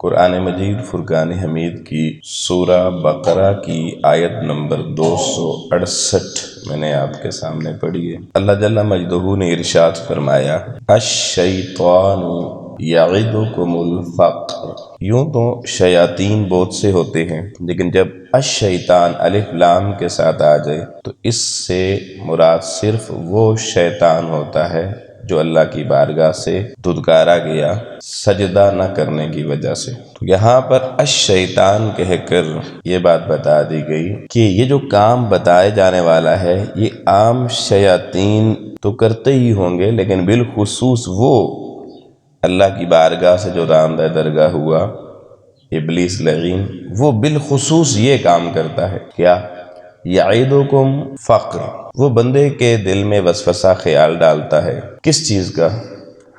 قرآن مجید فرقان حمید کی سورہ بقرہ کی آیت نمبر 268 میں نے آپ کے سامنے پڑھی ہے۔ اللہ جل مجدہ نے ارشاد فرمایا، الشیطان یعدکم الفقر۔ یوں تو شیاطین بہت سے ہوتے ہیں، لیکن جب الشیطان الف لام کے ساتھ آ جائے تو اس سے مراد صرف وہ شیطان ہوتا ہے جو اللہ کی بارگاہ سے دھتکارا گیا سجدہ نہ کرنے کی وجہ سے۔ تو یہاں پر الشیطان کہہ کر یہ بات بتا دی گئی کہ یہ جو کام بتائے جانے والا ہے یہ عام شیاطین تو کرتے ہی ہوں گے، لیکن بالخصوص وہ اللہ کی بارگاہ سے جو رامدہ درگاہ ہوا ابلیس لعین، وہ بالخصوص یہ کام کرتا ہے۔ کیا؟ یعیدکم فقر۔ وہ بندے کے دل میں وسوسہ خیال ڈالتا ہے، کس چیز کا؟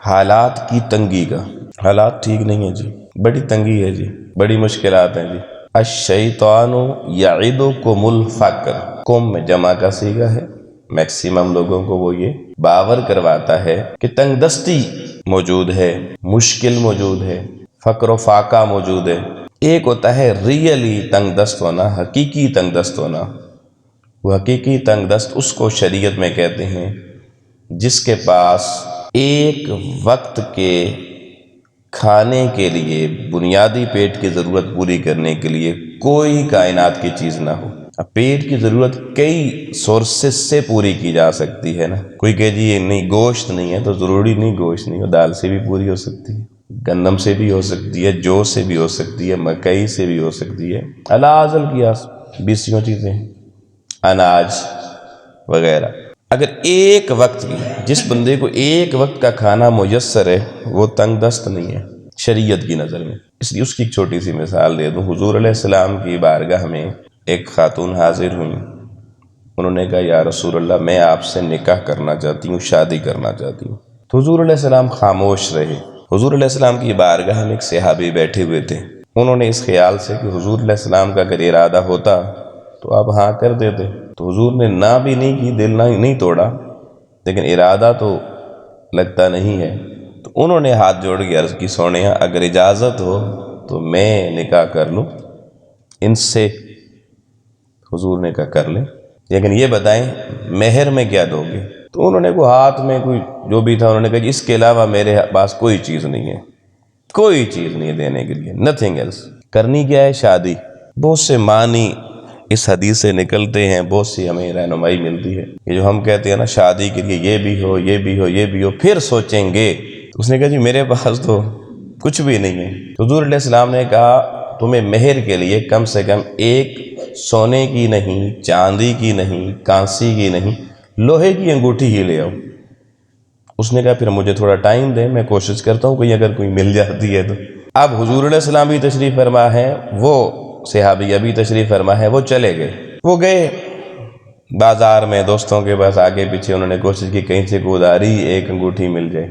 حالات کی تنگی کا۔ حالات ٹھیک نہیں ہے جی، بڑی تنگی ہے جی، بڑی مشکلات ہیں جی۔ الشیطان یعدکم الفقر، قوم میں جمع کا صیغہ ہے، میکسیمم لوگوں کو وہ یہ باور کرواتا ہے کہ تنگ دستی موجود ہے، مشکل موجود ہے، فقر و فاقہ موجود ہے۔ ایک ہوتا ہے ریئلی تنگ دست ہونا، حقیقی تنگ دست ہونا۔ وہ حقیقی تنگ دست اس کو شریعت میں کہتے ہیں جس کے پاس ایک وقت کے کھانے کے لیے، بنیادی پیٹ کی ضرورت پوری کرنے کے لیے کوئی کائنات کی چیز نہ ہو۔ اب پیٹ کی ضرورت کئی سورسز سے پوری کی جا سکتی ہے نا۔ کوئی کہ جی یہ نہیں گوشت نہیں ہے تو ضروری نہیں گوشت نہیں ہو، دال سے بھی پوری ہو سکتی ہے، گندم سے بھی ہو سکتی ہے، جو سے بھی ہو سکتی ہے، مکئی سے بھی ہو سکتی ہے، الاذ القیاس 20 چیزیں ہیں، اناج وغیرہ۔ اگر ایک وقت کی، جس بندے کو ایک وقت کا کھانا میسر ہے وہ تنگ دست نہیں ہے شریعت کی نظر میں۔ اس لیے اس کی ایک چھوٹی سی مثال دے دوں۔ حضور علیہ السلام کی بارگاہ میں ایک خاتون حاضر ہوئیں، انہوں نے کہا یا رسول اللہ میں آپ سے نکاح کرنا چاہتی ہوں، شادی کرنا چاہتی ہوں۔ تو حضور علیہ السلام خاموش رہے۔ حضور علیہ السلام کی بارگاہ میں ایک صحابی بیٹھے ہوئے تھے، انہوں نے اس خیال سے کہ حضور علیہ السلام کا اگر ارادہ ہوتا تو آپ ہاں کر دیتے، تو حضور نے نہ بھی نہیں کی، دل نہیں توڑا، لیکن ارادہ تو لگتا نہیں ہے۔ تو انہوں نے ہاتھ جوڑ کے عرض کی، سونیا اگر اجازت ہو تو میں نکاح کر لوں ان سے۔ حضور نے کہا کر لیں، لیکن یہ بتائیں مہر میں کیا دو گے؟ تو انہوں نے کوئی ہاتھ میں کوئی جو بھی تھا، انہوں نے کہا جی اس کے علاوہ میرے پاس کوئی چیز نہیں ہے، کوئی چیز نہیں ہے دینے کے لیے، نتھنگ ایلس۔ کرنی کیا ہے؟ شادی۔ بہت سے معنی اس حدیث سے نکلتے ہیں، بہت سی ہمیں رہنمائی ملتی ہے۔ یہ جو ہم کہتے ہیں نا شادی کے لیے یہ بھی ہو، یہ بھی ہو، یہ بھی ہو، پھر سوچیں گے۔ اس نے کہا جی میرے پاس تو کچھ بھی نہیں ہے۔ حضور علیہ السلام نے کہا تمہیں مہر کے لیے کم سے کم ایک سونے کی نہیں، چاندی کی نہیں، کانسی کی نہیں، لوہے کی انگوٹھی ہی لے آؤ۔ اس نے کہا پھر مجھے تھوڑا ٹائم دے، میں کوشش کرتا ہوں اگر کوئی مل جاتی ہے تو۔ اب حضور علیہ السلام بھی تشریف فرما ہے، وہ صحابی ابھی تشریف فرما ہے، وہ چلے گئے۔ وہ گئے بازار میں دوستوں کے پاس، آگے پیچھے انہوں نے کوشش کی کہیں سے کوئی ادھاری ایک انگوٹھی مل جائے۔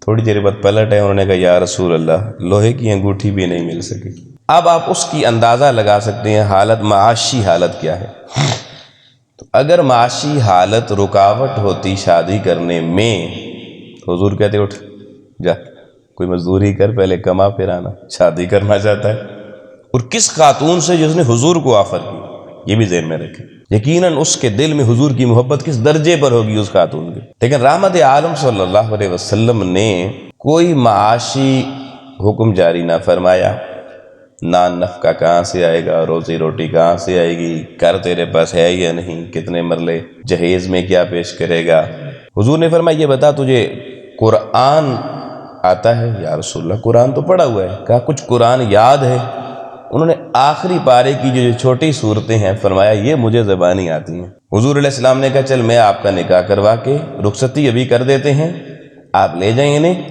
تھوڑی دیر بعد پلٹ ہے، انہوں نے کہا یا رسول اللہ لوہے کی انگوٹھی بھی نہیں مل سکی۔ اب آپ اس کی اندازہ لگا سکتے ہیں حالت، معاشی حالت کیا ہے۔ تو اگر معاشی حالت رکاوٹ ہوتی شادی کرنے میں، حضور کہتے اٹھ جا کوئی مزدوری کر، پہلے کما پھر آنا، شادی کرنا چاہتا ہے۔ اور کس خاتون سے جس نے حضور کو آفر کی، یہ بھی ذہن میں رکھیں۔ یقیناً اس کے دل میں حضور کی محبت کس درجے پر ہوگی اس خاتون کی۔ لیکن رحمت عالم صلی اللہ علیہ وسلم نے کوئی معاشی حکم جاری نہ فرمایا، نان نفقہ کہاں سے آئے گا، روزی روٹی کہاں سے آئے گی، گھر تیرے پاس ہے یا نہیں، کتنے مرلے، جہیز میں کیا پیش کرے گا۔ حضور نے فرمایا یہ بتا تجھے قرآن آتا ہے؟ یا رسول اللہ قرآن تو پڑھا ہوا ہے۔ کہا کچھ قرآن یاد ہے؟ انہوں نے آخری پارے کی جو چھوٹی صورتیں ہیں فرمایا یہ مجھے زبانی آتی ہیں۔ حضور علیہ السلام نے کہا چل میں آپ کا نکاح کروا کے رخصتی ابھی کر دیتے ہیں، آپ لے جائیں انہیں۔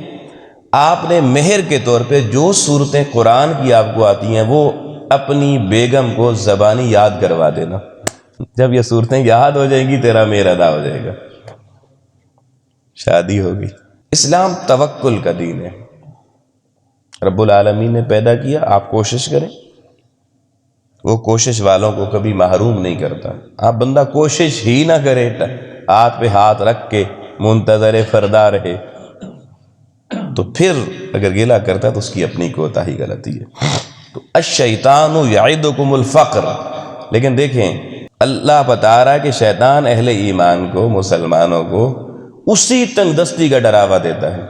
آپ نے مہر کے طور پہ جو صورتیں قرآن کی آپ کو آتی ہیں وہ اپنی بیگم کو زبانی یاد کروا دینا۔ جب یہ صورتیں یاد ہو جائیں گی تیرا مہر ادا ہو جائے گا، شادی ہوگی۔ اسلام توکل کا دین ہے، رب العالمین نے پیدا کیا، آپ کوشش کریں، وہ کوشش والوں کو کبھی محروم نہیں کرتا۔ آپ بندہ کوشش ہی نہ کرے، ہاتھ پہ ہاتھ رکھ کے منتظر فردا رہے تو تو پھر اگر گلہ کرتا ہے تو اس کی اپنی کوتاہی غلطی ہے۔ تو الشیطان یعدکم الفقر، لیکن دیکھیں اللہ بتا رہا ہے کہ شیطان اہل ایمان کو، مسلمانوں کو اسی تنگ دستی کا ڈراوا دیتا ہے،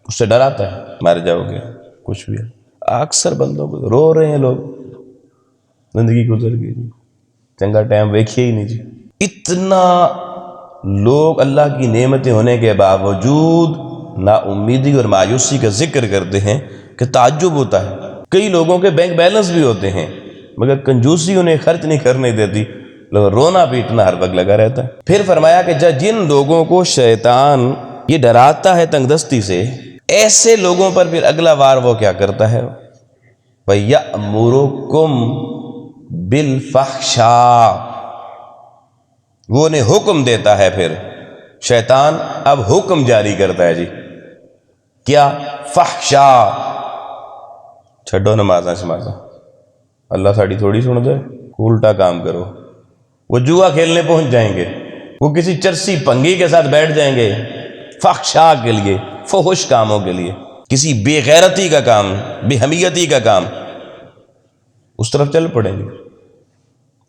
اس سے ڈراتا ہے مر جاؤ گے کچھ بھی۔ اکثر بندوں کو رو رہے ہیں لوگ، زندگی گزر گئی جی، چنگا ٹائم ویکھیے ہی نہیں جی۔ اتنا لوگ اللہ کی نعمتیں ہونے کے باوجود نا امیدی اور مایوسی کا ذکر کرتے ہیں کہ تعجب ہوتا ہے۔ کئی لوگوں کے بینک بیلنس بھی ہوتے ہیں مگر کنجوسی انہیں خرچ نہیں کرنے دیتی، لوگ رونا پیٹنا ہر وقت لگا رہتا ہے۔ پھر فرمایا کہ جن لوگوں کو شیطان یہ ڈراتا ہے تنگ دستی سے، ایسے لوگوں پر پھر اگلا وار وہ کیا کرتا ہے، وَيَأْمُرُكُمْ بِالْفَحْشَاءِ، وہ انہیں حکم دیتا ہے۔ پھر شیطان اب حکم جاری کرتا ہے جی، کیا؟ فحشاء، چھڈو نمازاں شمازاں، اللہ ساڑی تھوڑی سن دے، الٹا کام کرو۔ وہ جوا کھیلنے پہنچ جائیں گے، وہ کسی چرسی پنگی کے ساتھ بیٹھ جائیں گے فحشاء کے لیے، فحش کاموں کے لیے، کسی بے غیرتی کا کام، بے حمیتی کا کام، اس طرف چل پڑیں گے۔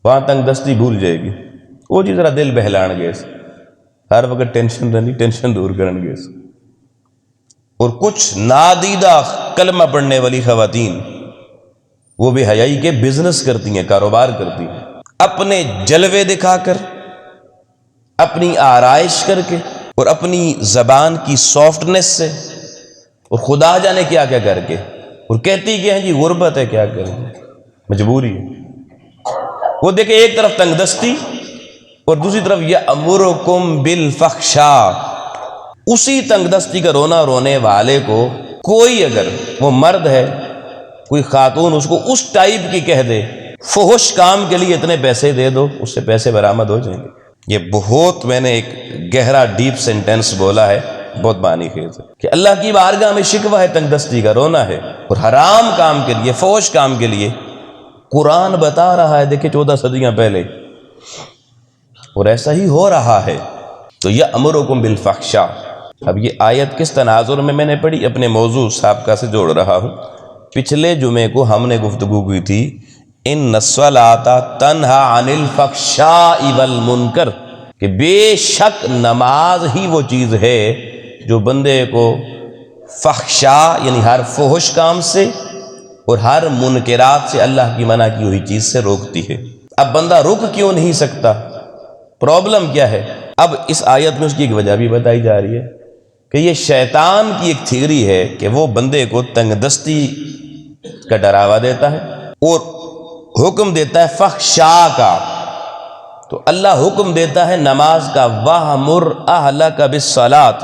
وہاں تنگ دستی بھول جائے گی، وہ جی ذرا دل بہلان گے، ہر وقت ٹینشن رہنی، ٹینشن دور کرن گے۔ اور کچھ نادیدہ کلمہ پڑھنے والی خواتین، وہ بے حیائی کے بزنس کرتی ہیں، کاروبار کرتی ہیں، اپنے جلوے دکھا کر، اپنی آرائش کر کے، اور اپنی زبان کی سافٹنس سے، اور خدا جانے کیا کیا کر کے، اور کہتی کہ ہیں جی غربت ہے، کیا کریں، مجبوری ہے۔ وہ دیکھیں ایک طرف تنگ دستی اور دوسری طرف یأمرکم بالفحشاء، اسی تنگ دستی کا رونے والے کو کوئی اگر وہ مرد ہے، کوئی خاتون اس کو اس ٹائپ کی کہہ دے، فحش کام کے لیے اتنے پیسے دے دو، اس سے پیسے برآمد ہو جائیں گے۔ یہ بہت میں نے ایک گہرا ڈیپ سینٹینس بولا ہے، بہت معنی خیز ہے کہ اللہ کی بارگاہ میں شکوہ ہے، تنگ دستی کا رونا ہے، اور حرام کام کے لیے، فحش کام کے لیے قرآن بتا رہا ہے، دیکھیں 14 صدیاں پہلے، اور ایسا ہی ہو رہا ہے۔ تو یأمرکم بالفحشاء، اب یہ آیت کس تناظر میں نے پڑھی، اپنے موضوع سابقہ سے جوڑ رہا ہوں۔ پچھلے جمعے کو ہم نے گفتگو کی تھی ان الصلاۃ تنہی عن الفحشاء والمنکر، کہ بے شک نماز ہی وہ چیز ہے جو بندے کو فحشاء یعنی ہر فحش کام سے اور ہر منکرات سے، اللہ کی منع کی ہوئی چیز سے روکتی ہے۔ اب بندہ رک کیوں نہیں سکتا، پرابلم کیا ہے؟ اب اس آیت میں اس کی ایک وجہ بھی بتائی جا رہی ہے کہ یہ شیطان کی ایک تھیوری ہے کہ وہ بندے کو تنگ دستی کا ڈراوا دیتا ہے اور حکم دیتا ہے فحشاء کا۔ تو اللہ حکم دیتا ہے نماز کا، وَأْمُرْ أَهْلَكَ بِالصَّلَاةِ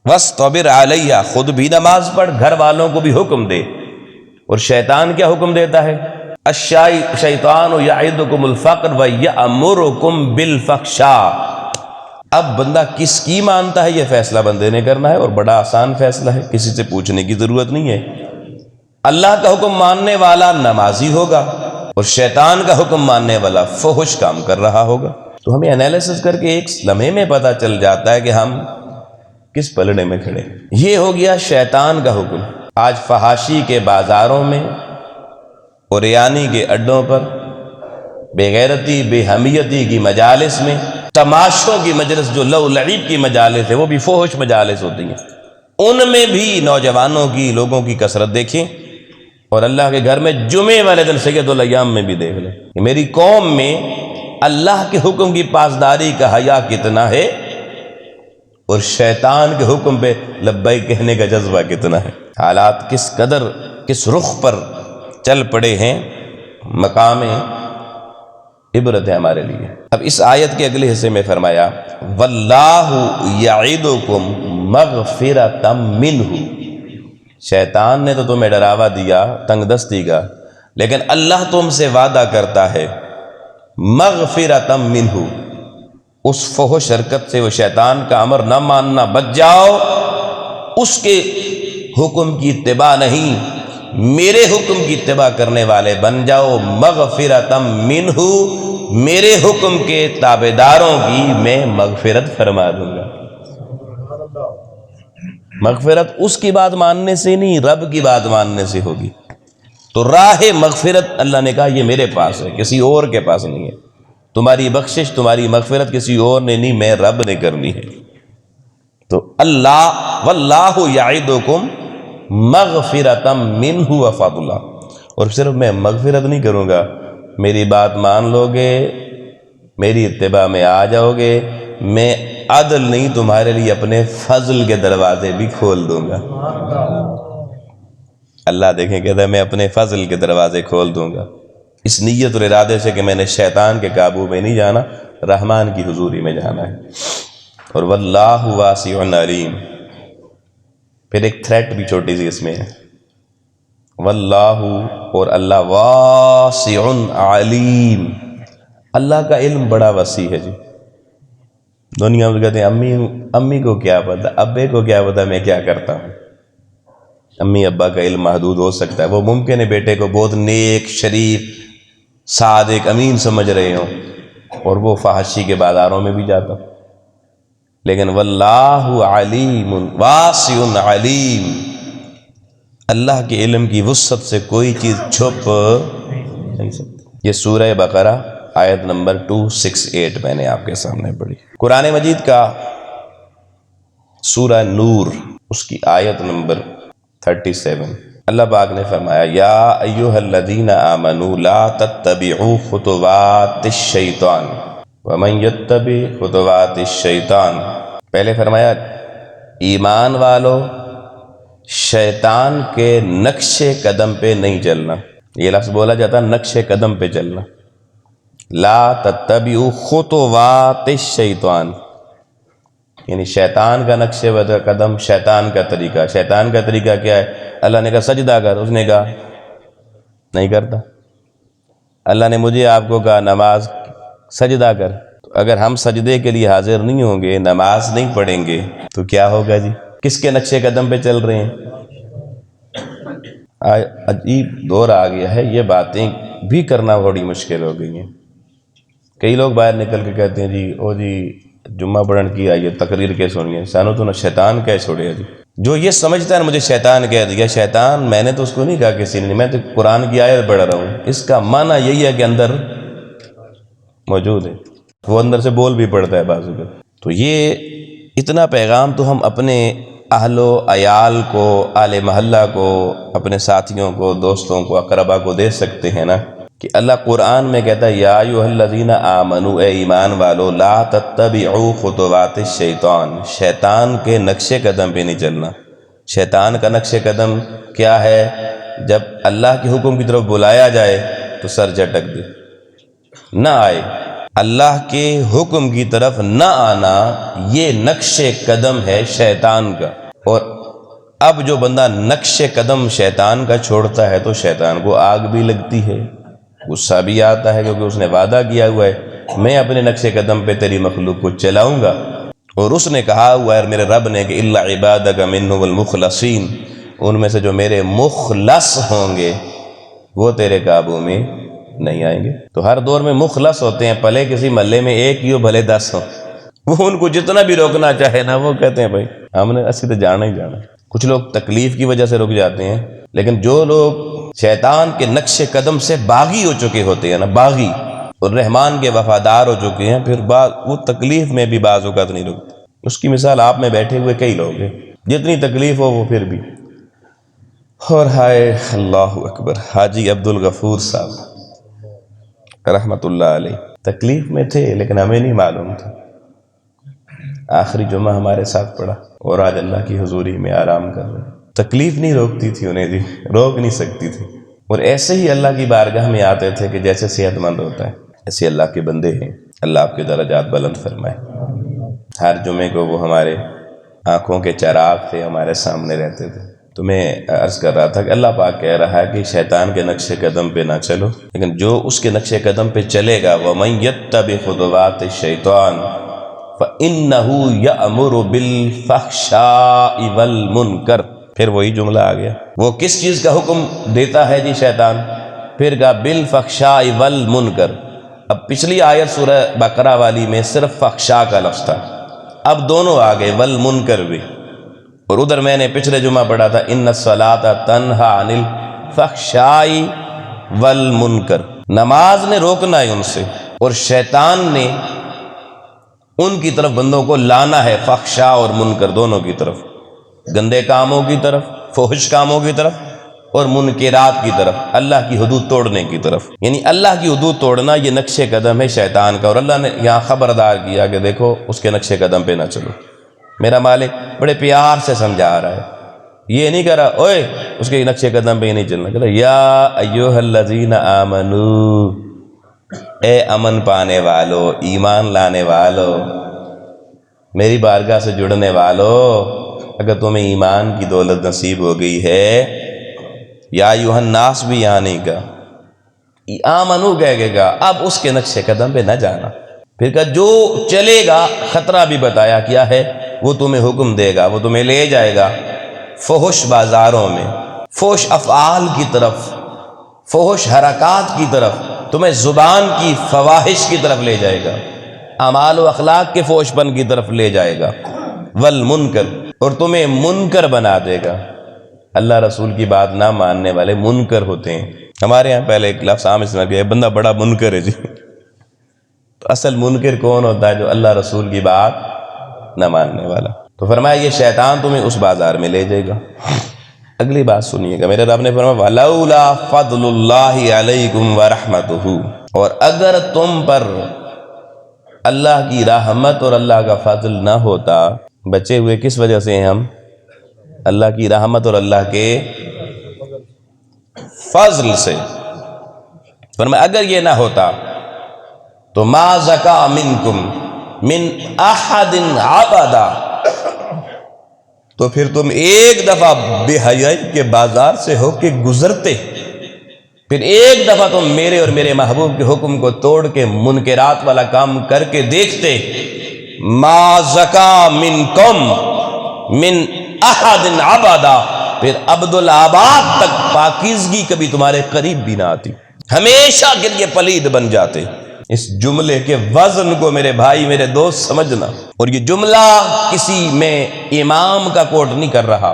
وَاصْطَبِرْ عَلَيْهَا، خود بھی نماز پڑھ، گھر والوں کو بھی حکم دے۔ اور شیطان کیا حکم دیتا ہے؟ الشیطان یعدکم الفقر ویأمرکم بالفحشاء۔ اب بندہ کس کی مانتا ہے، یہ فیصلہ بندے نے کرنا ہے، اور بڑا آسان فیصلہ ہے، کسی سے پوچھنے کی ضرورت نہیں ہے۔ اللہ کا حکم ماننے والا نمازی ہوگا اور شیطان کا حکم ماننے والا فحش کام کر رہا ہوگا۔ تو ہمیں انالیسس کر کے ایک لمحے میں پتہ چل جاتا ہے کہ ہم کس پلڑے میں کھڑے۔ یہ ہو گیا شیطان کا حکم۔ آج فحاشی کے بازاروں میں اور ریانی کے اڈوں پر، بے غیرتی بے حمیتی کی مجالس میں، تماشوں کی مجلس جو لو لعب کی مجالس ہے، وہ بھی فحش مجالس ہوتی ہیں، ان میں بھی نوجوانوں کی، لوگوں کی کثرت دیکھیں۔ اور اللہ کے گھر میں جمعے والے دن سید الایام میں بھی دیکھ لیں کہ میری قوم میں اللہ کے حکم کی پاسداری کا حیا کتنا ہے اور شیطان کے حکم پہ لبیک کہنے کا جذبہ کتنا ہے۔ حالات کس قدر، کس رخ پر چل پڑے ہیں، مقام عبرت ہے ہمارے لیے۔ اب اس آیت کے اگلے حصے میں فرمایا واللہ یعدکم مغفرۃ منہ، شیطان نے تو تمہیں ڈراوا دیا تنگ دستی کا، لیکن اللہ تم سے وعدہ کرتا ہے مغفرۃ منہ، اس فحش حرکت سے، وہ شیطان کا امر نہ ماننا، بچ جاؤ، اس کے حکم کی اتباع نہیں، میرے حکم کی اتباع کرنے والے بن جاؤ، مغفرۃ منہ، میرے حکم کے تابعداروں کی میں مغفرت فرما دوں گا۔ مغفرت اس کی بات ماننے سے نہیں، رب کی بات ماننے سے ہوگی۔ تو راہ مغفرت اللہ نے کہا یہ میرے پاس ہے، کسی اور کے پاس نہیں ہے۔ تمہاری بخشش، تمہاری مغفرت کسی اور نے نہیں، میں رب نے کرنی ہے۔ تو اللہ واللہ یعدکم مغفرۃ منہ وفضلا، اور صرف میں مغفرت نہیں کروں گا، میری بات مان لو گے، میری اتباع میں آ جاؤ گے، میں عدل نہیں تمہارے لیے اپنے فضل کے دروازے بھی کھول دوں گا۔ اللہ دیکھیں کہتا ہے میں اپنے فضل کے دروازے کھول دوں گا، اس نیت اور ارادے سے کہ میں نے شیطان کے قابو میں نہیں جانا، رحمان کی حضوری میں جانا ہے۔ اور واللہ واسع علیم، پھر ایک تھریٹ بھی چھوٹی سی اس میں ہے، واللہ، اور اللہ واسع علیم، اللہ کا علم بڑا وسیع ہے جی۔ دنیا میں کہتے ہیں امی کو کیا پتہ، ابے کو کیا پتہ میں کیا کرتا ہوں۔ امی ابا کا علم محدود ہو سکتا ہے، وہ ممکن ہے بیٹے کو بہت نیک، شریف، صادق، امین سمجھ رہے ہوں، اور وہ فحاشی کے بازاروں میں بھی جاتا، لیکن واللہ علیم واسع علیم، اللہ کے علم کی وسعت سے کوئی چیز چھپ نہیں سکتی۔ یہ سورہ بقرہ آیت نمبر 268 میں نے آپ کے سامنے پڑھی۔ قرآن مجید کا سورہ نور، اس کی آیت نمبر 37، اللہ پاک نے فرمایا یا ایھا الذین آمنوا لا تتبعوا خطوات الشیطان ومن یتبع خطوات الشیطان، پہلے فرمایا ایمان والو شیطان کے نقش قدم پہ نہیں چلنا، یہ لفظ بولا جاتا نقش قدم پہ چلنا، لا تتبعوا خطوات الشیطان، یعنی شیطان کا نقش قدم، شیطان کا طریقہ۔ شیطان کا طریقہ کیا ہے؟ اللہ نے کہا سجدہ کر، اس نے کہا نہیں کرتا۔ اللہ نے مجھے آپ کو کہا نماز سجدہ کر، تو اگر ہم سجدے کے لیے حاضر نہیں ہوں گے، نماز نہیں پڑھیں گے، تو کیا ہوگا جی؟ کس کے نقش قدم پہ چل رہے ہیں؟ عجیب دور آ گیا ہے، یہ باتیں بھی کرنا بڑی مشکل ہو گئی ہیں۔ کئی لوگ باہر نکل کے کہتے ہیں جی او جی جمعہ پڑھن کی آئیے، تقریر کے سنیے، سانو تو نہ شیطان کہہ چھوڑے جی۔ جو یہ سمجھتا ہے مجھے شیطان کہہ دیا، شیطان میں نے تو اس کو نہیں کہا کسی نے، میں تو قرآن کی آیت پڑھ رہا ہوں، اس کا معنی یہی ہے کہ اندر موجود ہے، وہ اندر سے بول بھی پڑتا ہے بعض اوقات۔ تو یہ اتنا پیغام تو ہم اپنے اہل و عیال کو، اہل محلہ کو، اپنے ساتھیوں کو، دوستوں کو، اقربا کو دے سکتے ہیں نا، کہ اللہ قرآن میں کہتا ہے یا ایھا الذین آمنوا، اے ایمان والو، لا تتبعوا خطوات الشیطان، شیطان کے نقش قدم پہ نہیں چلنا۔ شیطان کا نقش قدم کیا ہے؟ جب اللہ کے حکم کی طرف بلایا جائے تو سر جھٹک دے، نہ آئے، اللہ کے حکم کی طرف نہ آنا، یہ نقش قدم ہے شیطان کا۔ اور اب جو بندہ نقش قدم شیطان کا چھوڑتا ہے تو شیطان کو آگ بھی لگتی ہے، غصہ بھی آتا ہے، کیونکہ اس نے وعدہ کیا ہوا ہے میں اپنے نقش قدم پہ تیری مخلوق کو چلاؤں گا، اور اس نے کہا ہوا ہے میرے رب نے کہ الا عبادک منہم المخلصین، ان میں سے جو میرے مخلص ہوں گے وہ تیرے قابو میں نہیں آئیں گے۔ تو ہر دور میں مخلص ہوتے ہیں، پلے کسی محلے میں ایک ہی ہو بھلے 10 ہو، وہ ان کو جتنا بھی روکنا چاہے نا، وہ کہتے ہیں بھائی ہم نے اسی تو جانا ہی جانا۔ کچھ لوگ تکلیف کی وجہ سے رک جاتے ہیں، لیکن جو لوگ شیطان کے نقش قدم سے باغی ہو چکے ہوتے ہیں نا، باغی، اور رحمان کے وفادار ہو چکے ہیں، پھر وہ تکلیف میں بھی بعض اوقات نہیں رکتے۔ اس کی مثال آپ میں بیٹھے ہوئے کئی لوگ ہیں، جتنی تکلیف ہو وہ پھر بھی۔ اور ہائے اللہ اکبر، حاجی عبدالغفور صاحب رحمۃ اللہ علیہ تکلیف میں تھے لیکن ہمیں نہیں معلوم تھا، آخری جمعہ ہمارے ساتھ پڑھا، اور آج اللہ کی حضوری میں آرام کر رہے۔ تکلیف نہیں روکتی تھی انہیں جی، روک نہیں سکتی تھی، اور ایسے ہی اللہ کی بارگاہ میں آتے تھے کہ جیسے صحت مند ہوتا ہے، ایسے اللہ کے بندے ہیں، اللہ آپ کے درجات بلند فرمائے۔ ہر جمعے کو وہ ہمارے آنکھوں کے چراغ تھے، ہمارے سامنے رہتے تھے۔ تو میں عرض کر رہا تھا کہ اللہ پاک کہہ رہا ہے کہ شیطان کے نقش قدم پہ نہ چلو، لیکن جو اس کے نقش قدم پہ چلے گا وَمَن يَتَّبِعْ خُطُوَاتِ الشَّيْطَانِ فَإِنَّهُ يَأْمُرُ بِالْفَحْشَاءِ وَالْمُنكَرِ، پھر وہی جملہ آ گیا، وہ کس چیز کا حکم دیتا ہے جی شیطان؟ پھر کہا بالفحشاء والمنکر۔ اب پچھلی آیت سورہ بقرہ والی میں صرف فحشاء کا لفظ تھا، اب دونوں آ گئے، والمنکر بھی۔ اور ادھر میں نے پچھلے جمعہ پڑھا تھا ان الصلاۃ تنہا عن الفحشاء والمنکر، نماز نے روکنا ہے ان سے، اور شیطان نے ان کی طرف بندوں کو لانا ہے، فحشاء اور منکر دونوں کی طرف، گندے کاموں کی طرف، فحش کاموں کی طرف، اور منکرات کی طرف، اللہ کی حدود توڑنے کی طرف۔ یعنی اللہ کی حدود توڑنا یہ نقش قدم ہے شیطان کا، اور اللہ نے یہاں خبردار کیا کہ دیکھو اس کے نقش قدم پہ نہ چلو۔ میرا مالک بڑے پیار سے سمجھا رہا ہے، یہ نہیں کہہ رہا اوئے اس کے نقش قدم پہ ہی نہیں چلنا، کہہ رہا یا ایھا الذین آمنو، اے امن پانے والو، ایمان لانے والو، میری بارگاہ سے جڑنے والو، اگر تمہیں ایمان کی دولت نصیب ہو گئی ہے، یا ایھا الناس بھی یہاں نہیں کہا، آمنو کہے گا، اب اس کے نقش قدم پہ نہ جانا۔ پھر کہا جو چلے گا، خطرہ بھی بتایا کیا ہے، وہ تمہیں حکم دے گا، وہ تمہیں لے جائے گا فحش بازاروں میں، فحش افعال کی طرف، فحش حرکات کی طرف، تمہیں زبان کی فواحش کی طرف لے جائے گا، اعمال و اخلاق کے فحش پن کی طرف لے جائے گا، والمنکر، اور تمہیں منکر بنا دے گا۔ اللہ رسول کی بات نہ ماننے والے منکر ہوتے ہیں۔ ہمارے ہاں پہلے ایک لفظ عام استعمال کیا ہے، بندہ بڑا منکر ہے جی۔ تو اصل منکر کون ہوتا ہے؟ جو اللہ رسول کی بات نہ ماننے والا۔ تو فرمایا یہ شیطان تمہیں اس بازار میں لے جائے گا۔ اگلی بات سنیے گا، میرے رب نے فرمایا وَلَوْلَا فَضْلُ اللَّهِ عَلَيْكُمْ وَرَحْمَتُهُ، اور اگر تم پر اللہ کی رحمت اور اللہ کا فضل نہ ہوتا، بچے ہوئے کس وجہ سے ہیں ہم؟ اللہ کی رحمت اور اللہ کے فضل سے۔ فرمایا اگر یہ نہ ہوتا تو ما زکا منکم من احد عبدا، تو پھر تم ایک دفعہ بے حیائی کے بازار سے ہو کے گزرتے، پھر ایک دفعہ تم میرے اور میرے محبوب کے حکم کو توڑ کے منکرات والا کام کر کے دیکھتے، ما زکا منکم من احد عبدا، پھر عبدالآباد تک پاکیزگی کبھی تمہارے قریب بھی نہ آتی، ہمیشہ کے لیے پلید بن جاتے۔ اس جملے کے وزن کو میرے بھائی میرے دوست سمجھنا، اور یہ جملہ کسی میں امام کا کوٹ نہیں کر رہا،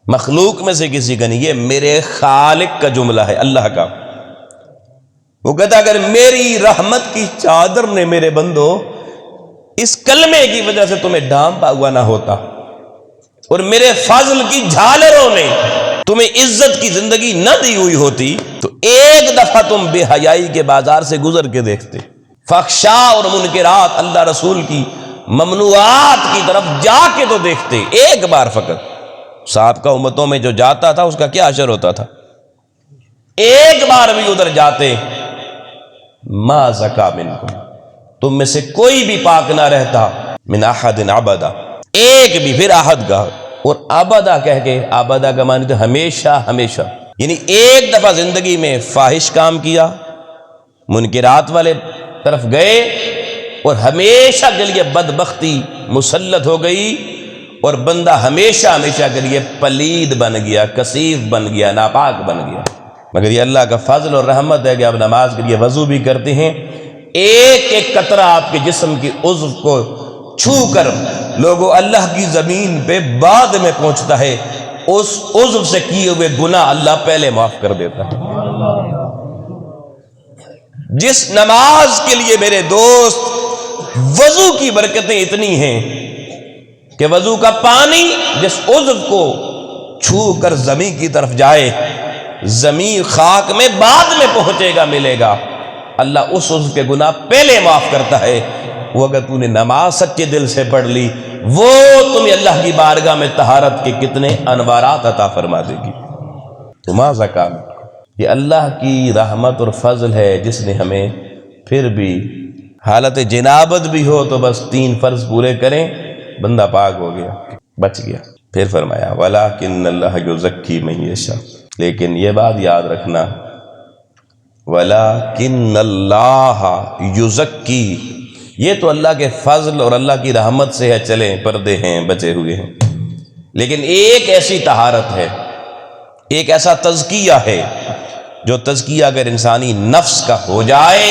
مخلوق میں سے کسی کا نہیں، یہ میرے خالق کا جملہ ہے، اللہ کا۔ وہ کہتا اگر میری رحمت کی چادر نے میرے بندو اس کلمے کی وجہ سے تمہیں ڈھانپا ہوا نہ ہوتا، اور میرے فضل کی جھالروں نے تمہیں عزت کی زندگی نہ دی ہوئی ہوتی، تو ایک دفعہ تم بے حیائی کے بازار سے گزر کے دیکھتے، فحشاء اور منکرات اللہ رسول کی ممنوعات کی طرف جا کے تو دیکھتے، ایک بار فقط۔ سابقہ امتوں میں جو جاتا تھا اس کا کیا اثر ہوتا تھا؟ ایک بار بھی ادھر جاتے، ما زکا منکم، تم میں سے کوئی بھی پاک نہ رہتا، من احد عبدا، ایک بھی، پھر احد کا، اور آبادہ کہہ کے، آبادہ کا معنی تو ہمیشہ ہمیشہ، یعنی ایک دفعہ زندگی میں فاحش کام کیا، منکرات والے طرف گئے، اور ہمیشہ کے لیے بدبختی مسلط ہو گئی، اور بندہ ہمیشہ ہمیشہ کے لیے پلید بن گیا، کثیف بن گیا، ناپاک بن گیا۔ مگر یہ اللہ کا فضل اور رحمت ہے کہ آپ نماز کے لیے وضو بھی کرتے ہیں، ایک ایک قطرہ آپ کے جسم کی عضو کو چھو کر لوگوں اللہ کی زمین پہ بعد میں پہنچتا ہے، اس عضو سے کیے ہوئے گناہ اللہ پہلے معاف کر دیتا ہے۔ جس نماز کے لیے میرے دوست وضو کی برکتیں اتنی ہیں کہ وضو کا پانی جس عضو کو چھو کر زمین کی طرف جائے، زمین خاک میں بعد میں پہنچے گا، ملے گا، اللہ اس عضو کے گناہ پہلے معاف کرتا ہے۔ وہ اگر تو نے نماز سچے دل سے پڑھ لی، وہ تمہیں اللہ کی بارگاہ میں طہارت کے کتنے انوارات عطا فرما دے گی۔ تو ما زکا، یہ اللہ کی رحمت اور فضل ہے جس نے ہمیں پھر بھی حالت جنابت بھی ہو تو بس 3 فرض پورے کریں، بندہ پاک ہو گیا، بچ گیا۔ پھر فرمایا وَلَٰكِنَّ اللَّهَ يُزَكِّي مَن يَشَاءُ، لیکن یہ بات یاد رکھنا، وَلَٰكِنَّ اللَّهَ يُزَكِّي، یہ تو اللہ کے فضل اور اللہ کی رحمت سے ہے، چلیں پردے ہیں، بچے ہوئے ہیں، لیکن ایک ایسی طہارت ہے، ایک ایسا تزکیہ ہے، جو تزکیہ اگر انسانی نفس کا ہو جائے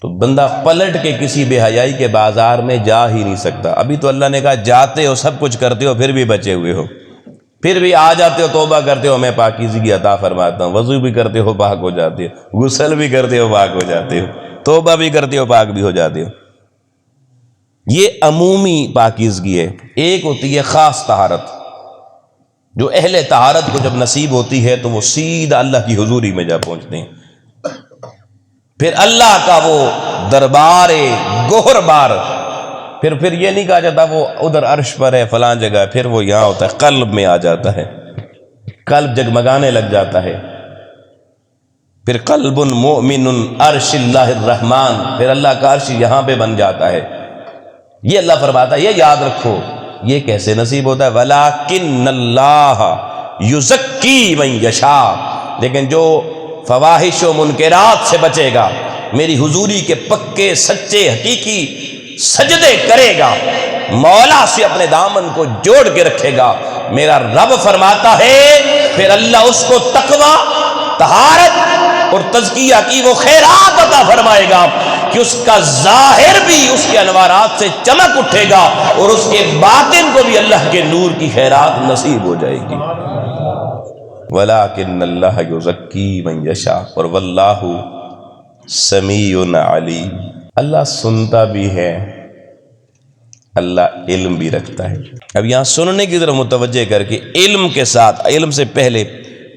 تو بندہ پلٹ کے کسی بے حیائی کے بازار میں جا ہی نہیں سکتا۔ ابھی تو اللہ نے کہا جاتے ہو، سب کچھ کرتے ہو، پھر بھی بچے ہوئے ہو، پھر بھی آ جاتے ہو، توبہ کرتے ہو، میں پاکیزگی عطا فرماتا ہوں، وضو بھی کرتے ہو پاک ہو جاتے ہو، غسل بھی کرتے ہو پاک ہو جاتے ہو، توبہ بھی کرتے ہو پاک بھی ہو جاتے ہو۔ یہ عمومی پاکیزگی ہے۔ ایک ہوتی ہے خاص طہارت، جو اہل طہارت کو جب نصیب ہوتی ہے تو وہ سیدھا اللہ کی حضوری میں جا پہنچتے ہیں، پھر اللہ کا وہ دربار گوہر بار، پھر یہ نہیں کہا جاتا وہ ادھر عرش پر ہے فلاں جگہ ہے، پھر وہ یہاں ہوتا ہے، قلب میں آ جاتا ہے، قلب جگمگانے لگ جاتا ہے، پھر قلب مؤمن عرش اللہ الرحمن، پھر اللہ کا عرش یہاں پہ بن جاتا ہے۔ یہ اللہ فرماتا ہے، یہ یاد رکھو یہ کیسے نصیب ہوتا ہے، وَلَٰكِنَّ اللَّهَ يُزَكِّي مَن يَشَاءُ، لیکن جو فواحش و منکرات سے بچے گا، میری حضوری کے پکے سچے حقیقی سجدے کرے گا، مولا سے اپنے دامن کو جوڑ کے رکھے گا، میرا رب فرماتا ہے پھر اللہ اس کو تقوی، طہارت اور تزکیہ کی وہ خیرات عطا فرمائے گا کہ اس کا ظاہر بھی اس کے انوارات سے چمک اٹھے گا اور اس کے باطن کو بھی اللہ کے نور کی خیرات نصیب ہو جائے گی۔ وَلَٰكِنَّ اللَّهَ يُزَكِّي مَن يَشَاءُ، اور وَاللَّهُ سَمِيعٌ عَلِيمٌ، اللہ سنتا بھی ہے، اللہ علم بھی رکھتا ہے۔ اب یہاں سننے کی طرف متوجہ کر کے علم کے ساتھ، علم سے پہلے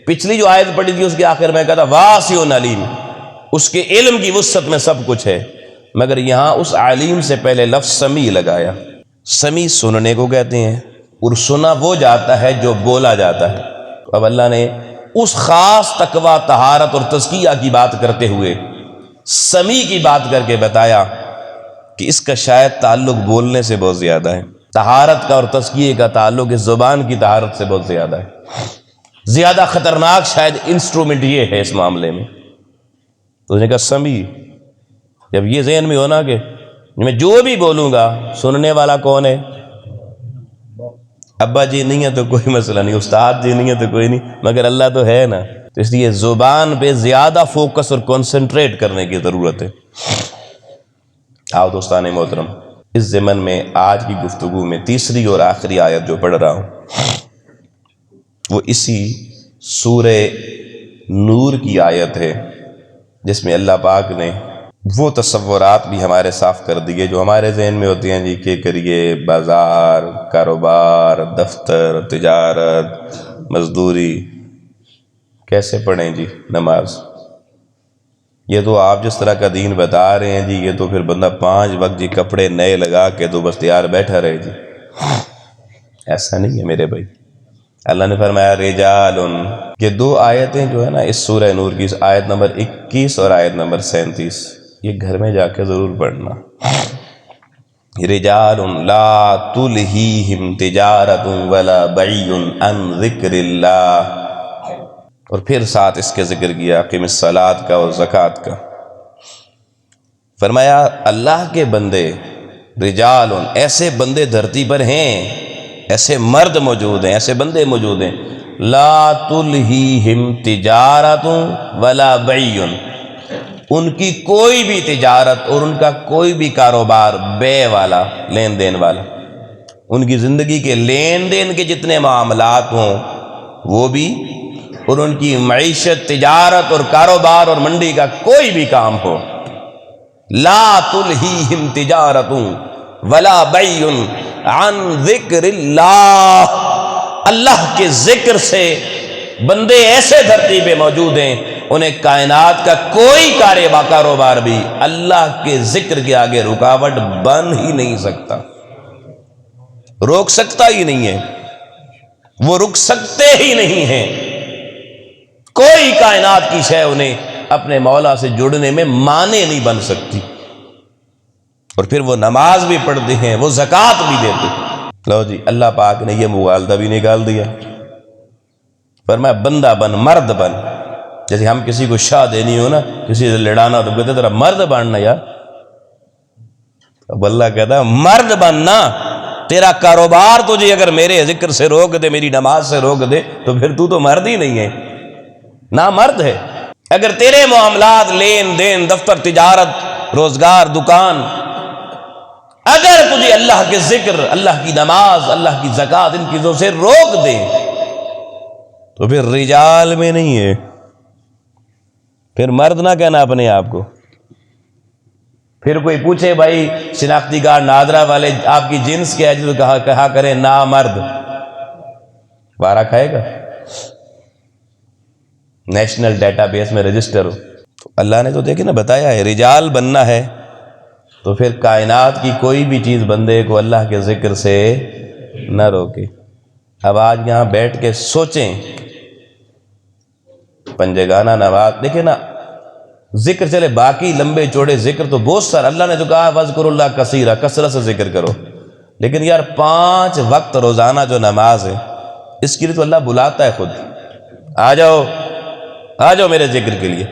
پچھلی جو آیت پڑھی تھی اس کے آخر میں کہا تھا واسع علیم، اس کے علم کی وسعت میں سب کچھ ہے، مگر یہاں اس علیم سے پہلے لفظ سمیع لگایا۔ سمیع سننے کو کہتے ہیں، اور سنا وہ جاتا ہے جو بولا جاتا ہے۔ اب اللہ نے اس خاص تقوی، طہارت اور تزکیہ کی بات کرتے ہوئے سمیع کی بات کر کے بتایا کہ اس کا شاید تعلق بولنے سے بہت زیادہ ہے، طہارت کا اور تزکیے کا تعلق اس زبان کی طہارت سے بہت زیادہ ہے، زیادہ خطرناک شاید انسٹرومنٹ یہ ہے اس معاملے میں۔ تو اس نے کہا سمیع، جب یہ ذہن میں ہونا کہ میں جو بھی بولوں گا سننے والا کون ہے، ابا جی نہیں ہے تو کوئی مسئلہ نہیں، استاد جی نہیں ہے تو کوئی نہیں، مگر اللہ تو ہے نا، تو اس لیے زبان پہ زیادہ فوکس اور کنسنٹریٹ کرنے کی ضرورت ہے۔ آؤ دوستان محترم، اس ضمن میں آج کی گفتگو میں تیسری اور آخری آیت جو پڑھ رہا ہوں وہ اسی سورہ نور کی آیت ہے، جس میں اللہ پاک نے وہ تصورات بھی ہمارے صاف کر دیے جو ہمارے ذہن میں ہوتے ہیں جی کہ کریے بازار، کاروبار، دفتر، تجارت، مزدوری، کیسے پڑھیں جی نماز؟ یہ تو آپ جس طرح کا دین بتا رہے ہیں جی، یہ تو پھر بندہ 5 وقت جی کپڑے نئے لگا کے تو بس تیار بیٹھا رہے جی، ایسا نہیں ہے میرے بھائی۔ اللہ نے فرمایا رجال، یہ 2 آیتیں جو ہے نا اس سورہ نور کی، آیت نمبر 21 اور آیت نمبر 37، یہ گھر میں جا کے ضرور پڑھنا۔ رجال لا تلہیہم تجارت ولا بیع عن ذکر اللہ، اور پھر ساتھ اس کے ذکر کیا اقیم الصلاۃ کا اور زکوٰۃ کا۔ فرمایا اللہ کے بندے، رجال، ایسے بندے دھرتی پر ہیں، ایسے مرد موجود ہیں، ایسے بندے موجود ہیں، لا تلہیہم تجارت ولا بیع، ان کی کوئی بھی تجارت اور ان کا کوئی بھی کاروبار، بے والا، لین دین والا، ان کی زندگی کے لین دین کے جتنے معاملات ہوں وہ بھی، اور ان کی معیشت، تجارت اور کاروبار اور منڈی کا کوئی بھی کام ہو، لا تلہیہم تجارت ولا بیع عن ذکر اللہ، اللہ کے ذکر سے بندے ایسے دھرتی پہ موجود ہیں انہیں کائنات کا کوئی کاروبار بھی اللہ کے ذکر کے آگے رکاوٹ بن ہی نہیں سکتا، روک سکتا ہی نہیں ہے، وہ رک سکتے ہی نہیں ہیں، کوئی کائنات کی شے انہیں اپنے مولا سے جڑنے میں مانے نہیں بن سکتی۔ اور پھر وہ نماز بھی پڑھتے ہیں، وہ زکوٰۃ بھی دیتے ہیں۔ لو جی اللہ پاک نے یہ مغالطہ بھی نکال دیا، فرمایا بندہ بن، مرد بن، جیسے ہم کسی کو شاہ دینی ہو نا، کسی سے لڑانا تو کہتے تیرا مرد بننا یار، اب اللہ کہتا ہے مرد بننا، تیرا کاروبار تجھے اگر میرے ذکر سے روک دے، میری نماز سے روک دے تو پھر تو مرد ہی نہیں ہے، نہ مرد ہے۔ اگر تیرے معاملات، لین دین، دفتر، تجارت روزگار، دکان، اگر تجھے اللہ کے ذکر، اللہ کی نماز، اللہ کی زکوٰۃ ان چیزوں سے روک دیں تو پھر رجال میں نہیں ہے، پھر مرد نہ کہنا اپنے آپ کو۔ پھر کوئی پوچھے بھائی شناختی کارڈ نادرا والے آپ کی جنس کیا ہے، جو کہا کریں نامرد، وارہ کھائے گا؟ نیشنل ڈیٹا بیس میں رجسٹر ہو تو اللہ نے تو دیکھیں نا بتایا ہے رجال بننا ہے، تو پھر کائنات کی کوئی بھی چیز بندے کو اللہ کے ذکر سے نہ روکے۔ اب آج یہاں بیٹھ کے سوچیں، پنجگانہ نماز دیکھیں نا، ذکر چلے باقی لمبے چوڑے ذکر تو بہت سارا، اللہ نے تو کہا وَاذْكُرُوا اللَّهَ کثیرا، کثرت سے ذکر کرو، لیکن یار 5 وقت روزانہ جو نماز ہے اس کے لیے تو اللہ بلاتا ہے خود، آ جاؤ میرے ذکر کے لیے،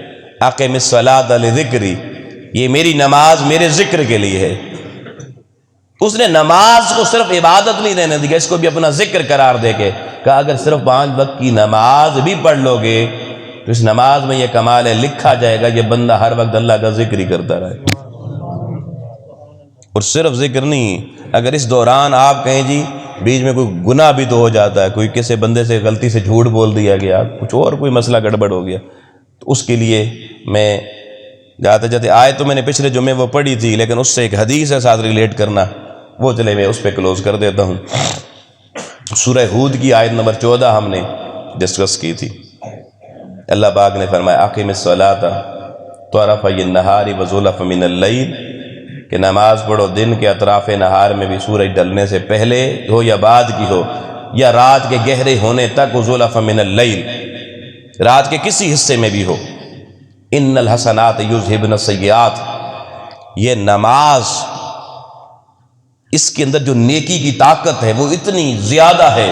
اقم الصلاۃ لذکری، یہ میری نماز میرے ذکر کے لیے ہے۔ اس نے نماز کو صرف عبادت نہیں رہنے دیا، اس کو بھی اپنا ذکر قرار دے کے کہا اگر صرف 5 وقت کی نماز بھی پڑھ لو گے تو اس نماز میں یہ کمال ہے، لکھا جائے گا یہ بندہ ہر وقت اللہ کا ذکر ہی کرتا رہے۔ اور صرف ذکر نہیں، اگر اس دوران آپ کہیں جی بیچ میں کوئی گناہ بھی تو ہو جاتا ہے، کوئی کسی بندے سے غلطی سے جھوٹ بول دیا گیا، کچھ اور کوئی مسئلہ گڑبڑ ہو گیا، تو اس کے لیے میں جاتے آئے تو میں نے پچھلے جمعے وہ پڑھی تھی، لیکن اس سے ایک حدیث ہے ساتھ ریلیٹ کرنا، وہ چلے میں اس پہ کلوز کر دیتا ہوں۔ سورہ ہود کی آیت نمبر 14 ہم نے ڈسکس کی تھی۔ اللہ پاک نے فرمایا اقم الصلاۃ طرفی النہار وزلفا من اللیل، کہ نماز پڑھو دن کے اطراف نہار میں بھی، سورج ڈلنے سے پہلے ہو یا بعد کی ہو، یا رات کے گہرے ہونے تک، وزلفا من اللیل، رات کے کسی حصے میں بھی ہو۔ ان الحسنات یذہبن السیئات، یہ نماز اس کے اندر جو نیکی کی طاقت ہے وہ اتنی زیادہ ہے،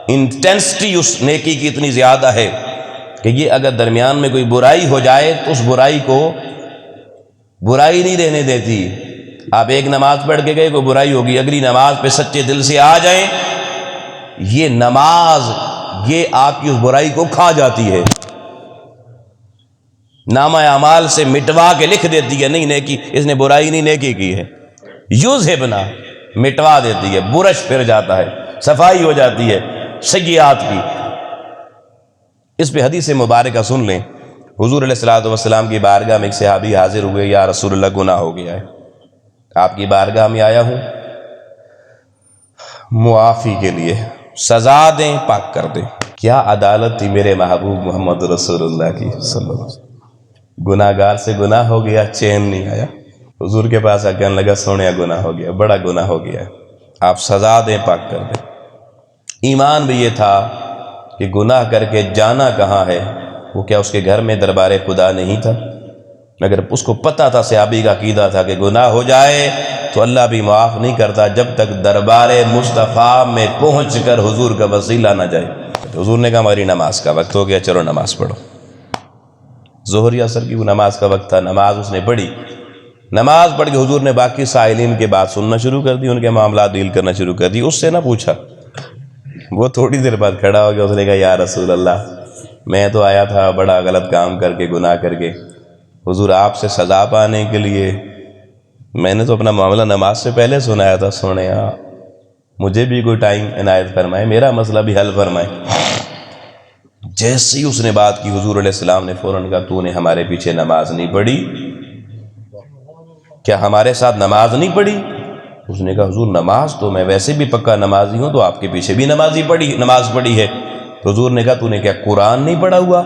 انٹینسٹی اس نیکی کی اتنی زیادہ ہے کہ یہ اگر درمیان میں کوئی برائی ہو جائے تو اس برائی کو برائی نہیں رہنے دیتی۔ آپ ایک نماز پڑھ کے گئے، کوئی برائی ہوگی، اگلی نماز پہ سچے دل سے آ جائیں، یہ نماز یہ آپ کی اس برائی کو کھا جاتی ہے، نامہ اعمال سے مٹوا کے لکھ دیتی ہے، نہیں نیکی، اس نے برائی نہیں نیکی کی ہے، یذہبنا، مٹوا دیتی ہے، برش پھر جاتا ہے، صفائی ہو جاتی ہے سیئات کی۔ اس پہ حدیث مبارکہ سن لیں، حضور علیہ الصلوۃ والسلام کی بارگاہ میں ایک صحابی حاضر ہوئے، یا رسول اللہ گناہ ہو گیا ہے، آپ کی بارگاہ میں آیا ہوں معافی کے لیے، سزا دیں، پاک کر دیں۔ کیا عدالت تھی میرے محبوب محمد رسول اللہ کی صلی اللہ علیہ وسلم، گناہ گار سے گناہ ہو گیا، چین نہیں آیا، حضور کے پاس آ کہنے لگا سونے گناہ ہو گیا، بڑا گناہ ہو گیا، آپ سزا دیں، پاک کر دیں۔ ایمان بھی یہ تھا کہ گناہ کر کے جانا کہاں ہے، وہ کیا اس کے گھر میں دربار خدا نہیں تھا؟ مگر اس کو پتہ تھا، صحابی کا عقیدہ تھا کہ گناہ ہو جائے تو اللہ بھی معاف نہیں کرتا جب تک دربار مصطفیٰ میں پہنچ کر حضور کا وسیلہ نہ جائے۔ تو حضور نے کہا ہماری نماز کا وقت ہو گیا، چلو نماز پڑھو۔ ظہر یا عصر کی وہ نماز کا وقت تھا، نماز اس نے پڑھی، نماز پڑھ کے حضور نے باقی سائلین کے بات سننا شروع کر دی، ان کے معاملات ڈیل کرنا شروع کر دی، اس سے نہ پوچھا۔ وہ تھوڑی دیر بعد کھڑا ہو گیا، اس نے کہا یا رسول اللہ میں تو آیا تھا بڑا غلط کام کر کے، گناہ کر کے، حضور آپ سے سزا پانے کے لیے، میں نے تو اپنا معاملہ نماز سے پہلے سنایا تھا، سونے مجھے بھی کوئی ٹائم عنایت فرمائے، میرا مسئلہ بھی حل فرمائے۔ جیسے ہی اس نے بات کی، حضور علیہ السلام نے فوراً کہا تو نے ہمارے پیچھے نماز نہیں پڑھی؟ کیا ہمارے ساتھ نماز نہیں پڑھی؟ اس نے کہا حضور نماز تو میں ویسے بھی پکا نمازی ہوں، تو آپ کے پیچھے بھی نماز پڑھی ہے۔ تو حضور نے کہا تو نے کیا قرآن نہیں پڑھا ہوا؟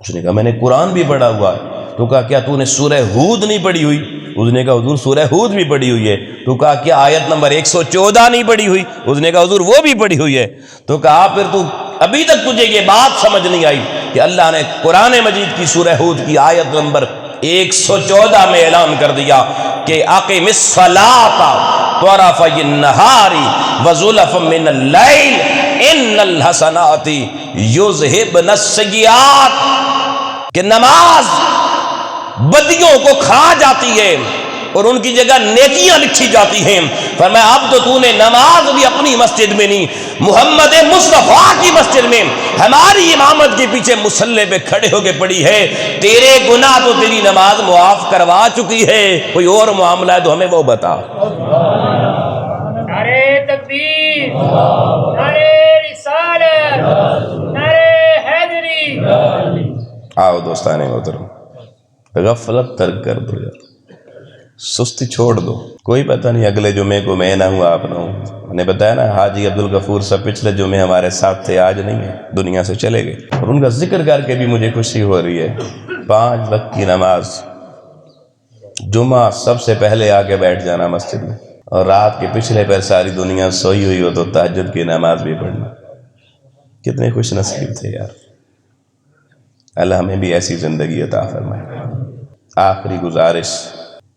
اس نے کہا میں نے قرآن بھی پڑھا ہوا۔ تو کہا کیا تو نے سورہ ہود نہیں پڑھی ہوئی؟ اس نے کہا حضور سورہ ہود بھی پڑھی ہوئی ہے۔ تو کہا کیا آیت نمبر 114 نہیں پڑھی ہوئی؟ اس نے کہا حضور وہ بھی پڑھی ہوئی ہے۔ تو کہا پھر تو ابھی تک تجھے یہ بات سمجھ نہیں آئی کہ اللہ نے قرآن مجید کی سورہ ہود کی آیت نمبر 114 میں اعلان کر دیا کہ اقم الصلاۃ طرفی النہار وزلفا من اللیل ان الحسنات یذہبن السیئات، کہ نماز بدیوں کو کھا جاتی ہے، اور ان کی جگہ نیکیاں لکھی جاتی ہیں۔ فرمایا اب تو نے نماز بھی اپنی مسجد میں نہیں، محمد مصطفیٰ کی مسجد میں ہماری امامت کے پیچھے مصلی پہ کھڑے ہو کے پڑی ہے، تیرے گناہ تو تیری نماز معاف کروا چکی ہے، کوئی اور معاملہ ہے تو ہمیں وہ بتا۔ نعرہ تکبیر، نعرہ رسالت، نعرہ حیدری۔ آؤ دوستانے محترم، غفلت ترک کر دو یار، سستی چھوڑ دو۔ کوئی پتہ نہیں اگلے جمعے کو میں نہ ہوں آپ نہ ہوں۔ میں نے بتایا نا حاجی عبدالغفور صاحب پچھلے جمعے ہمارے ساتھ تھے، آج نہیں ہے، دنیا سے چلے گئے، اور ان کا ذکر کر کے بھی مجھے خوشی ہو رہی ہے۔ 5 وقت کی نماز، جمعہ سب سے پہلے آ کے بیٹھ جانا مسجد میں، اور رات کے پچھلے پیر ساری دنیا سوئی ہوئی ہو تو تہجد کی نماز بھی پڑھنا۔ کتنے خوش نصیب تھے یار، اللہ ہمیں بھی ایسی زندگی عطا فرمائے۔ آخری گزارش،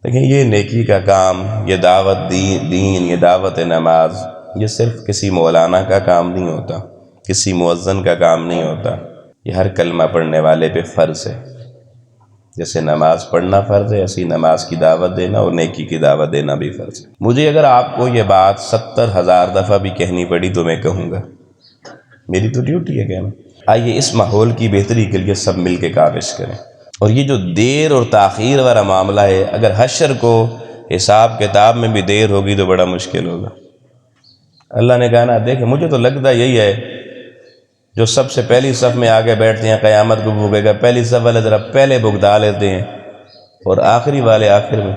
دیکھیں یہ نیکی کا کام، یہ دعوت دین، یہ دعوت نماز، یہ صرف کسی مولانا کا کام نہیں ہوتا، کسی مؤذن کا کام نہیں ہوتا، یہ ہر کلمہ پڑھنے والے پہ فرض ہے۔ جیسے نماز پڑھنا فرض ہے، ایسی نماز کی دعوت دینا اور نیکی کی دعوت دینا بھی فرض ہے۔ مجھے اگر آپ کو یہ بات 70,000 دفعہ بھی کہنی پڑی تو میں کہوں گا، میری تو ڈیوٹی ہے کہنا۔ آئیے اس ماحول کی بہتری کے لیے سب مل کے کاوش کریں، اور یہ جو دیر اور تاخیر والا معاملہ ہے، اگر حشر کو حساب کتاب میں بھی دیر ہوگی تو بڑا مشکل ہوگا۔ اللہ نے کہا نا، دیکھیں مجھے تو لگتا یہی ہے، جو سب سے پہلی صف میں آگے بیٹھتے ہیں قیامت کو بھوگے گا، پہلی صف والے ذرا پہلے بھگتا لیتے ہیں اور آخری والے آخر میں،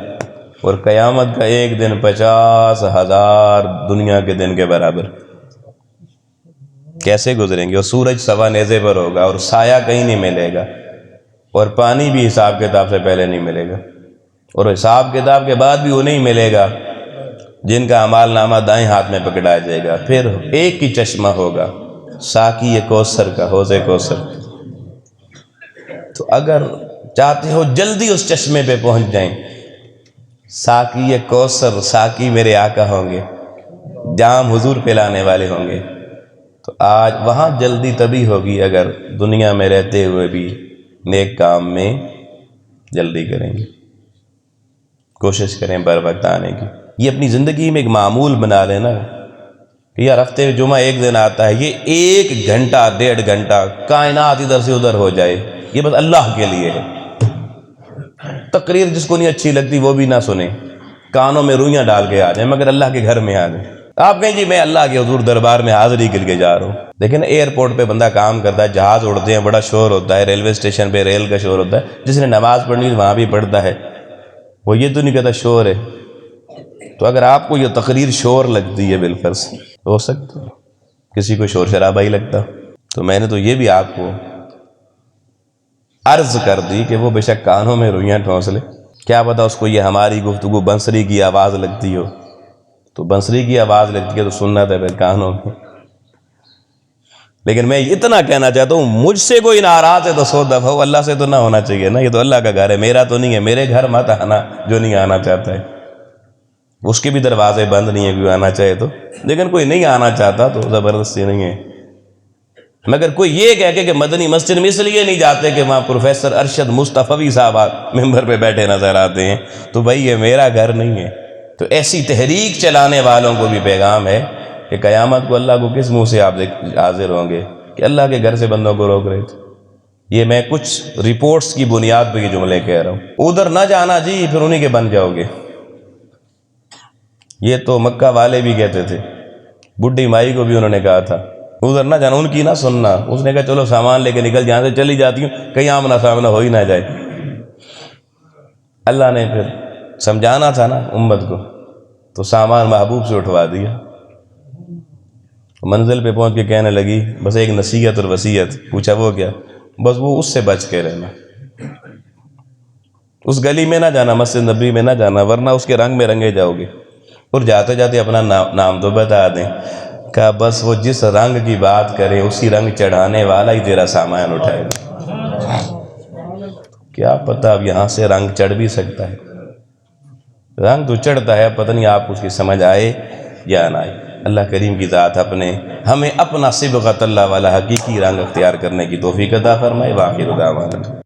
اور قیامت کا ایک دن 50,000 دنیا کے دن کے برابر۔ کیسے گزریں گے؟ اور سورج سوا نیزے پر ہوگا، اور سایہ کہیں نہیں ملے گا، اور پانی بھی حساب کتاب سے پہلے نہیں ملے گا، اور حساب کتاب کے بعد بھی وہ نہیں ملے گا جن کا اعمال نامہ دائیں ہاتھ میں پکڑایا جائے گا۔ پھر ایک ہی چشمہ ہوگا، ساقی کوثر کا، حوض کوثر۔ تو اگر چاہتے ہو جلدی اس چشمے پہ پہنچ جائیں، ساقی کوثر، ساقی میرے آقا ہوں گے، جام حضور پلانے والے ہوں گے، تو آج وہاں جلدی تبھی ہوگی اگر دنیا میں رہتے ہوئے بھی نیک کام میں جلدی کریں گے، کوشش کریں بر وقت آنے کی۔ یہ اپنی زندگی میں ایک معمول بنا لینا کہ یار ہفتے میں جمعہ ایک دن آتا ہے، یہ 1 گھنٹہ 1.5 گھنٹہ کائنات ادھر سے ادھر ہو جائے، یہ بس اللہ کے لیے ہے۔ تقریر جس کو نہیں اچھی لگتی وہ بھی نہ سنیں، کانوں میں روئیاں ڈال کے آ جائیں، مگر اللہ کے گھر میں آ جائیں۔ آپ کہیں جی میں اللہ کے حضور دربار میں حاضری کے لیے جا رہا ہوں، لیکن ایئرپورٹ پہ بندہ کام کرتا ہے، جہاز اڑتے ہیں، بڑا شور ہوتا ہے، ریلوے اسٹیشن پہ ریل کا شور ہوتا ہے، جس نے نماز پڑھنی وہاں بھی پڑھتا ہے، وہ یہ تو نہیں کہتا شور ہے۔ تو اگر آپ کو یہ تقریر شور لگتی ہے بالفرض، ہو سکتا ہے کسی کو شور شرابہ ہی لگتا، تو میں نے تو یہ بھی آپ کو عرض کر دی کہ وہ بے شک کانوں میں روئیاں ٹھونس لے، کیا پتہ اس کو یہ ہماری گفتگو بنسری کی آواز لگتی ہو، تو بنسری کی آواز لگتی ہے تو سننا تھا پھر کانوں میں۔ لیکن میں اتنا کہنا چاہتا ہوں، مجھ سے کوئی ناراض ہے تو 100 دفعہ ہو، اللہ سے تو نہ ہونا چاہیے نا، یہ تو اللہ کا گھر ہے، میرا تو نہیں ہے، میرے گھر مت آنا جو نہیں آنا چاہتا ہے، اس کے بھی دروازے بند نہیں ہے کوئی آنا چاہے تو، لیکن کوئی نہیں آنا چاہتا تو زبردستی نہیں ہے۔ مگر کوئی یہ کہہ کہ مدنی مسجد میں اس لیے نہیں جاتے کہ وہاں پروفیسر ارشد مصطفی صاحب ممبر پہ بیٹھے نظر آتے ہیں، تو بھائی یہ میرا گھر نہیں ہے۔ تو ایسی تحریک چلانے والوں کو بھی پیغام ہے کہ قیامت کو اللہ کو کس منہ سے آپ حاضر ہوں گے کہ اللہ کے گھر سے بندوں کو روک رہے تھے۔ یہ میں کچھ رپورٹس کی بنیاد پہ یہ جملے کہہ رہا ہوں، ادھر نہ جانا جی، پھر انہی کے بن جاؤ گے۔ یہ تو مکہ والے بھی کہتے تھے، بڈھی مائی کو بھی انہوں نے کہا تھا ادھر نہ جانا، ان کی نہ سننا۔ اس نے کہا چلو سامان لے کے نکل جہاں سے چلی جاتی ہوں، کہیں آمنا سامنا ہو ہی نہ جائے۔ اللہ نے پھر سمجھانا تھا نا امت کو، تو سامان محبوب سے اٹھوا دیا۔ منزل پہ پہنچ کے کہنے لگی بس ایک نصیحت اور وصیت۔ پوچھا وہ کیا؟ بس وہ اس سے بچ کے رہنا، اس گلی میں نہ جانا، مسجد نبوی میں نہ جانا، ورنہ اس کے رنگ میں رنگے جاؤ گے۔ اور جاتے جاتے اپنا نام تو بتا دیں۔ کہا بس وہ جس رنگ کی بات کرے اسی رنگ چڑھانے والا ہی تیرا سامان اٹھائے گا۔ کیا پتہ اب یہاں سے رنگ چڑھ بھی سکتا ہے، رنگ تو چڑھتا ہے، پتہ نہیں آپ کو اس کی سمجھ آئے یا نہ آئے۔ اللہ کریم کی ذات ہمیں اپنا صبغۃ اللہ والا حقیقی رنگ اختیار کرنے کی توفیق عطا فرمائے۔ وآخر دعوانا